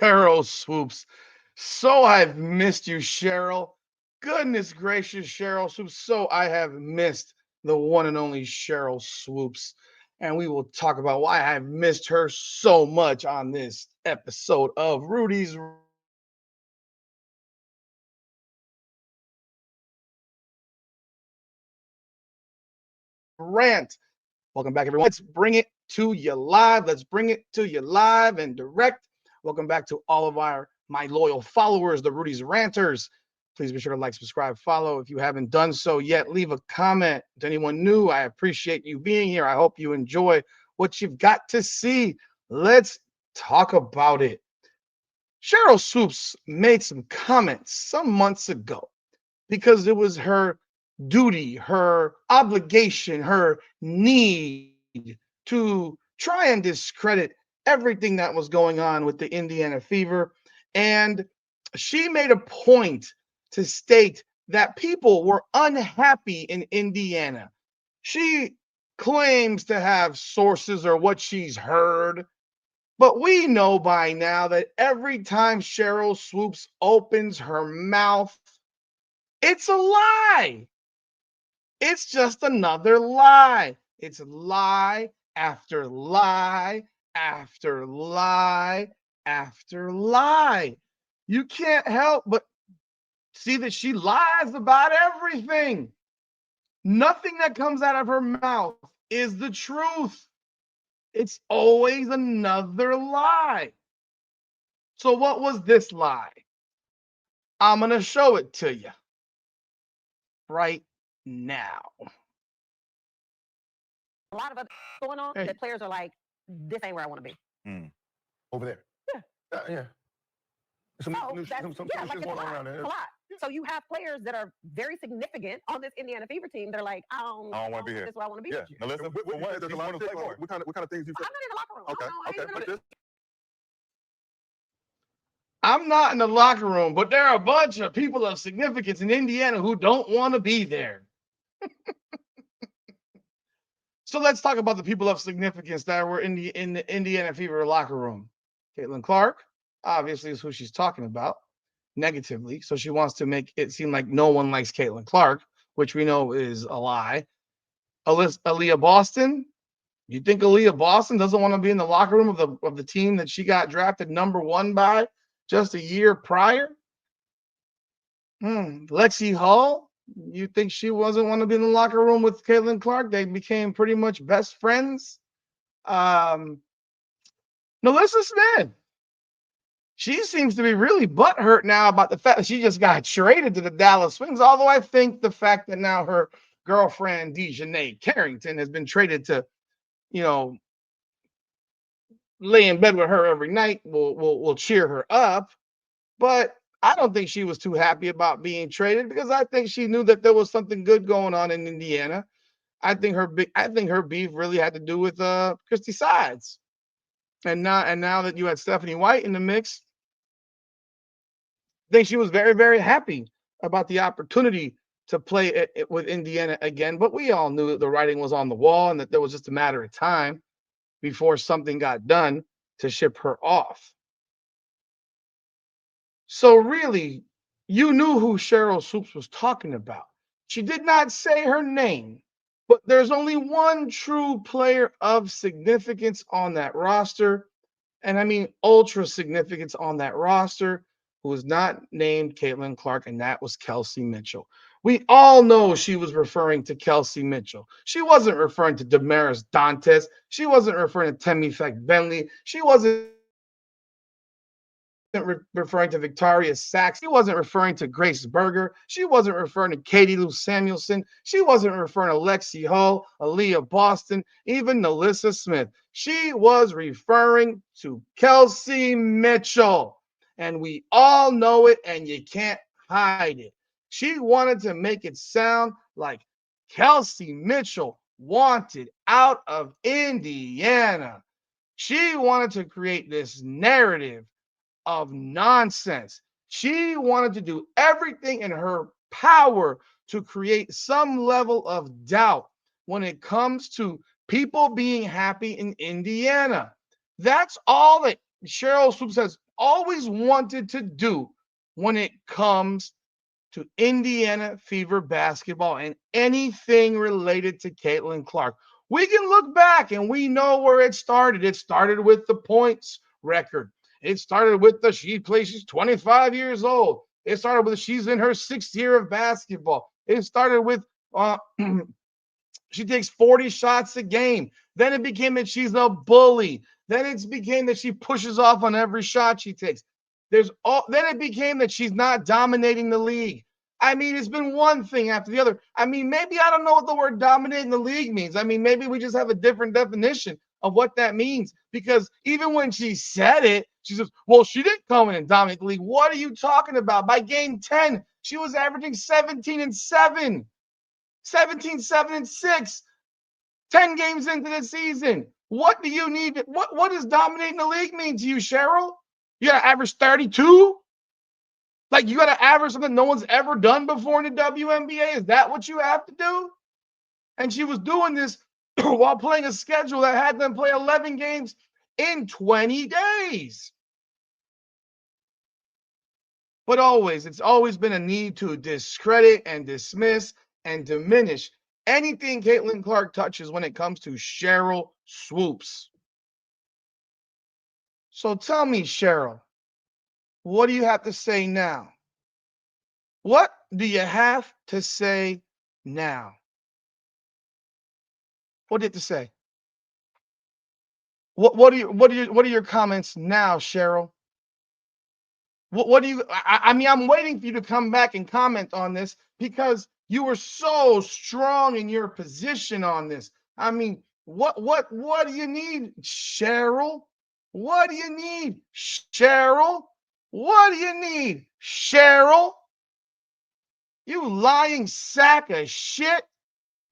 Sheryl Swoopes. So I've missed you, Sheryl. Goodness gracious, Sheryl Swoopes. So I have missed the one and only Sheryl Swoopes. And we will talk about why I've missed her so much on this episode of Rudy's Rant. Welcome back, everyone. Let's bring it to you live. Let's bring it to you live and direct. Welcome back to all of my loyal followers, the Rudy's Ranters. Please be sure to like, subscribe, follow. If you haven't done so yet, leave a comment. To anyone new, I appreciate you being here. I hope you enjoy what you've got to see. Let's talk about it. Sheryl Swoopes made some comments some months ago because it was her duty, her obligation, her need to try and discredit everything that was going on with the Indiana Fever. And she made a point to state that people were unhappy in Indiana. She claims to have sources or what she's heard, but we know by now that every time Sheryl Swoopes opens her mouth, it's a lie. It's just another lie. It's lie after lie after lie after lie. You can't help but see that she lies about everything. Nothing that comes out of her mouth is the truth. It's always another lie. So, what was this lie? I'm going to show it to you right now. A lot of other going on Hey. that players are like, this ain't where I want to be. Over there. Yeah. Yeah. Some like shit's going on around there. a lot. So you have players that are very significant on this Indiana Fever team. They're like, I don't want to be here. This is where I want to be. Yeah. Now listen, What kind of things you I'm not in the locker room. Okay. I ain't But even this I'm not in the locker room, but there are a bunch of people of significance in Indiana who don't want to be there. So let's talk about the people of significance that were in the Indiana Fever locker room. Caitlin Clark, obviously, is who she's talking about negatively. So she wants to make it seem like no one likes Caitlin Clark, which we know is a lie. Aaliyah Boston. You think Aaliyah Boston doesn't want to be in the locker room of the team that she got drafted #1 by just a year prior? Lexi Hall. You think she wasn't want to be in the locker room with Caitlin Clark? They became pretty much best friends. Melissa Smith. She seems to be really butthurt now about the fact that she just got traded to the Dallas Wings. Although I think the fact that now her girlfriend Dejanay Carrington has been traded to, lay in bed with her every night will cheer her up. But I don't think she was too happy about being traded because I think she knew that there was something good going on in Indiana. I think her beef really had to do with Christy Sides. And now that you had Stephanie White in the mix, I think she was very, very happy about the opportunity to play it with Indiana again. But we all knew that the writing was on the wall and that there was just a matter of time before something got done to ship her off. So really, you knew who Sheryl Swoopes was talking about. She did not say her name, but there's only one true player of significance on that roster, and I mean ultra significance on that roster, who was not named Caitlin Clark, and that was Kelsey Mitchell. We all know she was referring to Kelsey Mitchell. She wasn't referring to Damaris Dantes. She wasn't referring to Temi Bentley. She wasn't referring to Victoria Sachs. She wasn't referring to Grace Berger. She wasn't referring to Katie Lou Samuelson. She wasn't referring to Lexi Hull, Aaliyah Boston, even Melissa Smith. She was referring to Kelsey Mitchell. And we all know it, and you can't hide it. She wanted to make it sound like Kelsey Mitchell wanted out of Indiana. She wanted to create this narrative of nonsense. She wanted to do everything in her power to create some level of doubt when it comes to people being happy in Indiana. That's all that Sheryl Swoopes has always wanted to do when it comes to Indiana Fever basketball and anything related to Caitlin Clark. We can look back and we know where it started. It started with the points record. It started with she's 25 years old. It started with she's in her 6th year of basketball. It started with she takes 40 shots a game. Then it became that she's a bully. Then it became that she pushes off on every shot she takes. Then it became that she's not dominating the league. I mean, it's been one thing after the other. I mean, maybe I don't know what the word dominating the league means. I mean, maybe we just have a different definition of what that means. Because even when she said it, she says, well, she didn't come in and dominate the league. What are you talking about? By game 10, she was averaging 17 and 7, 17, 7 and 6, 10 games into the season. What do you need? What does dominating the league mean to you, Sheryl? You got to average 32? Like you got to average something no one's ever done before in the WNBA? Is that what you have to do? And she was doing this while playing a schedule that had them play 11 games in 20 days. But it's always been a need to discredit and dismiss and diminish anything Caitlin Clark touches when it comes to Sheryl Swoopes. So tell me, Sheryl, what do you have to say now? What do you have to say now? What do you have to say? What are your comments now, Sheryl? What do you? I mean, I'm waiting for you to come back and comment on this because you were so strong in your position on this. I mean, what do you need, Sheryl? What do you need, Sheryl? What do you need, Sheryl? You lying sack of shit.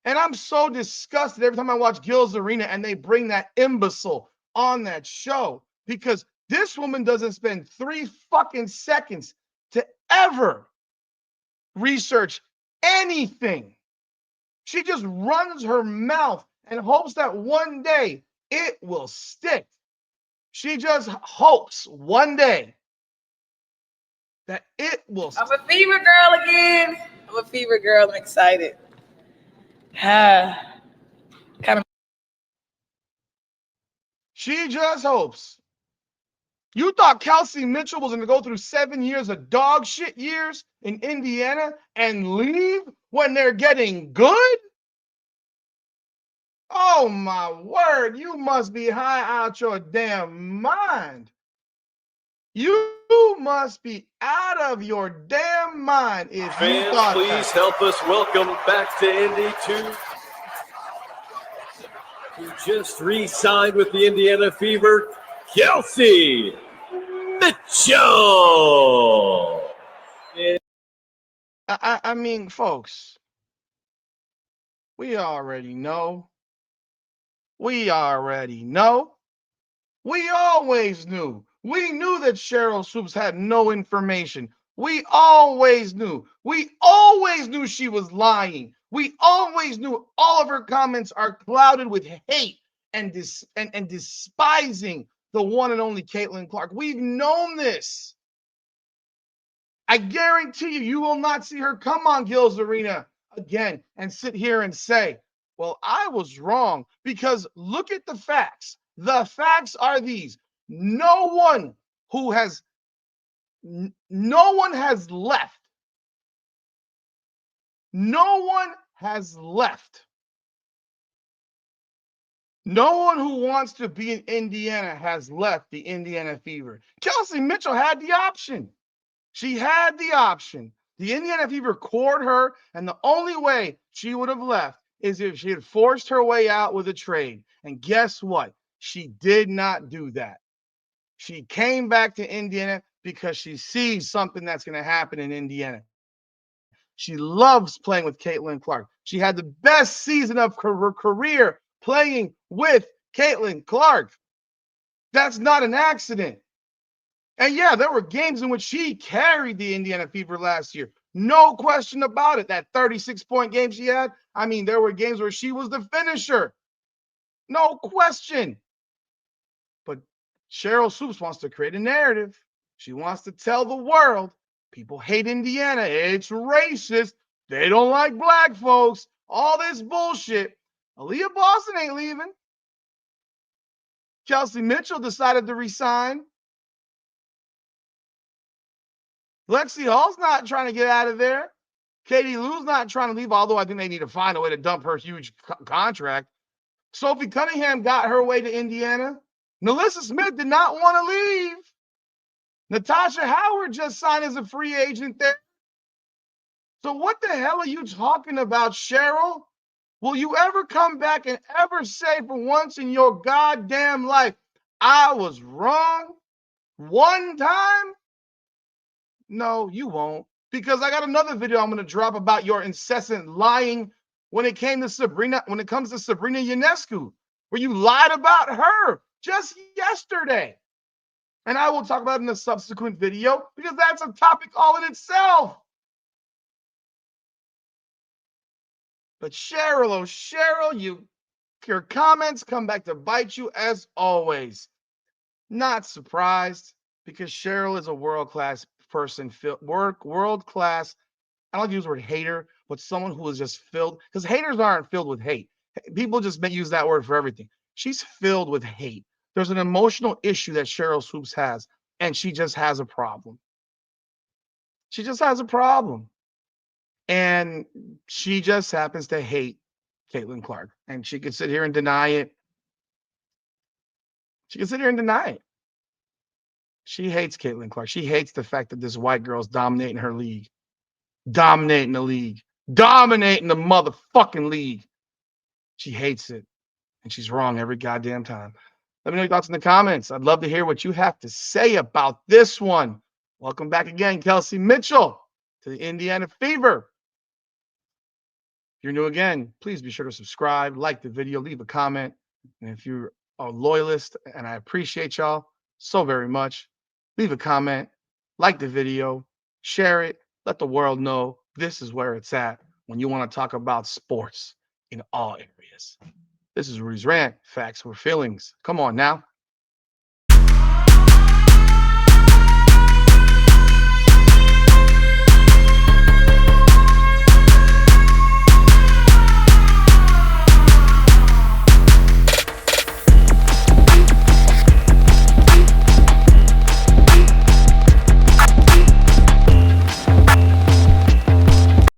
And I'm so disgusted every time I watch Gil's Arena and they bring that imbecile on that show because this woman doesn't spend 3 fucking seconds to ever research anything. She just runs her mouth and hopes that one day it will stick. She just hopes one day that it will stick. I'm a fever girl again. I'm a fever girl. I'm excited. She just hopes. You thought Kelsey Mitchell was going to go through 7 years of dog shit years in Indiana and leave when they're getting good? Oh, my word. You must be high out your damn mind. You must be out of your damn mind if Fans, you thought please that. help us welcome back to Indy who just re-signed with the Indiana Fever, Kelsey Mitchell. I mean, folks, we already know. We already know. We always knew. We knew that Sheryl Swoopes had no information. We always knew. We always knew she was lying. We always knew all of her comments are clouded with hate and despising the one and only Caitlin Clark. We've known this. I guarantee you will not see her come on Gil's Arena again and sit here and say, well, I was wrong, because look at the facts. The facts are these. No one has left. No one has left. No one who wants to be in Indiana has left the Indiana Fever. Kelsey Mitchell had the option. She had the option. The Indiana Fever cored her, and the only way she would have left is if she had forced her way out with a trade. And guess what? She did not do that. She came back to Indiana because she sees something that's going to happen in Indiana. She loves playing with Caitlin Clark. She had the best season of her career playing with Caitlin Clark. That's not an accident. And yeah, there were games in which she carried the Indiana Fever last year. No question about it. That 36-point game she had, I mean, there were games where she was the finisher. No question. But Sheryl Swoopes wants to create a narrative. She wants to tell the world people hate Indiana. It's racist. They don't like black folks. All this bullshit. Aaliyah Boston ain't leaving. Kelsey Mitchell decided to resign. Lexi Hall's not trying to get out of there. Katie Lou's not trying to leave, although I think they need to find a way to dump her huge contract. Sophie Cunningham got her way to Indiana. Nalissa Smith did not want to leave. Natasha Howard just signed as a free agent there. So what the hell are you talking about, Sheryl? Will you ever come back and ever say for once in your goddamn life, I was wrong one time? No, you won't. Because I got another video I'm going to drop about your incessant lying when it comes to Sabrina Ionescu, where you lied about her just yesterday. And I will talk about it in a subsequent video because that's a topic all in itself. But Sheryl, oh Sheryl, your comments come back to bite you as always. Not surprised because Sheryl is a world-class person, world-class. I don't use the word hater, but someone who is just filled, because haters aren't filled with hate. People just use that word for everything. She's filled with hate. There's an emotional issue that Sheryl Swoopes has, and she just has a problem. She just has a problem. And she just happens to hate Caitlin Clark. And she could sit here and deny it. She can sit here and deny it. She hates Caitlin Clark. She hates the fact that this white girl's dominating her league. Dominating the league. Dominating the motherfucking league. She hates it. And she's wrong every goddamn time. Let me know your thoughts in the comments. I'd love to hear what you have to say about this one. Welcome back again, Kelsey Mitchell, to the Indiana Fever. If you're new again, please be sure to subscribe, like the video, leave a comment. And if you're a loyalist, and I appreciate y'all so very much, leave a comment, like the video, share it, let the world know this is where it's at when you want to talk about sports in all areas. This is Rudy's Rant, facts or feelings. Come on now.